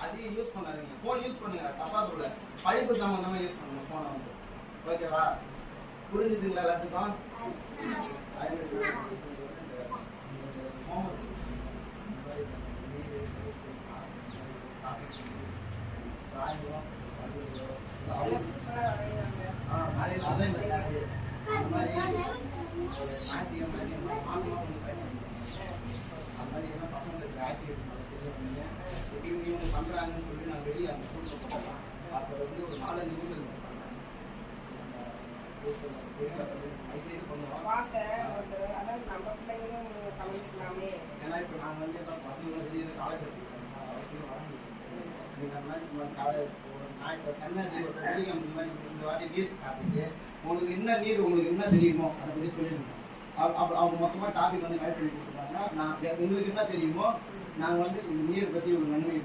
அதிகம் யூஸ் பண்ணாதீங்க. Phone use பண்ணுங்க, தப்பா சொல்ல. படிப்பு சம்பந்தமா யூஸ் பண்ணுங்க ஃபோனை வந்து. ஓகேவா? புரிஞ்சுதுங்களா எல்லாத்துக்கும்? இவங்க பண்றாங்கன்னு சொல்லி நான் வெளியே அந்த கூட்டு போட்டேன். அப்போ வந்து ஒரு 4-5 ஊர்ல ஏன்னா இப்போ நாங்கள் வந்து பசங்க வெளியே காலேஜ் இந்த வாட்டி நீர் காப்பிட்டு உங்களுக்கு என்ன நீர் உங்களுக்கு என்ன தெரியுமோ அதை பற்றி சொல்லிடுங்க. அவங்க மொத்தமாக டாபிக் வந்து கைட் பண்ணி கொடுத்துருக்காங்க. நான் உங்களுக்கு என்ன தெரியுமோ நாங்கள் வந்து இந்த நீர் பற்றி ஒரு நன்மை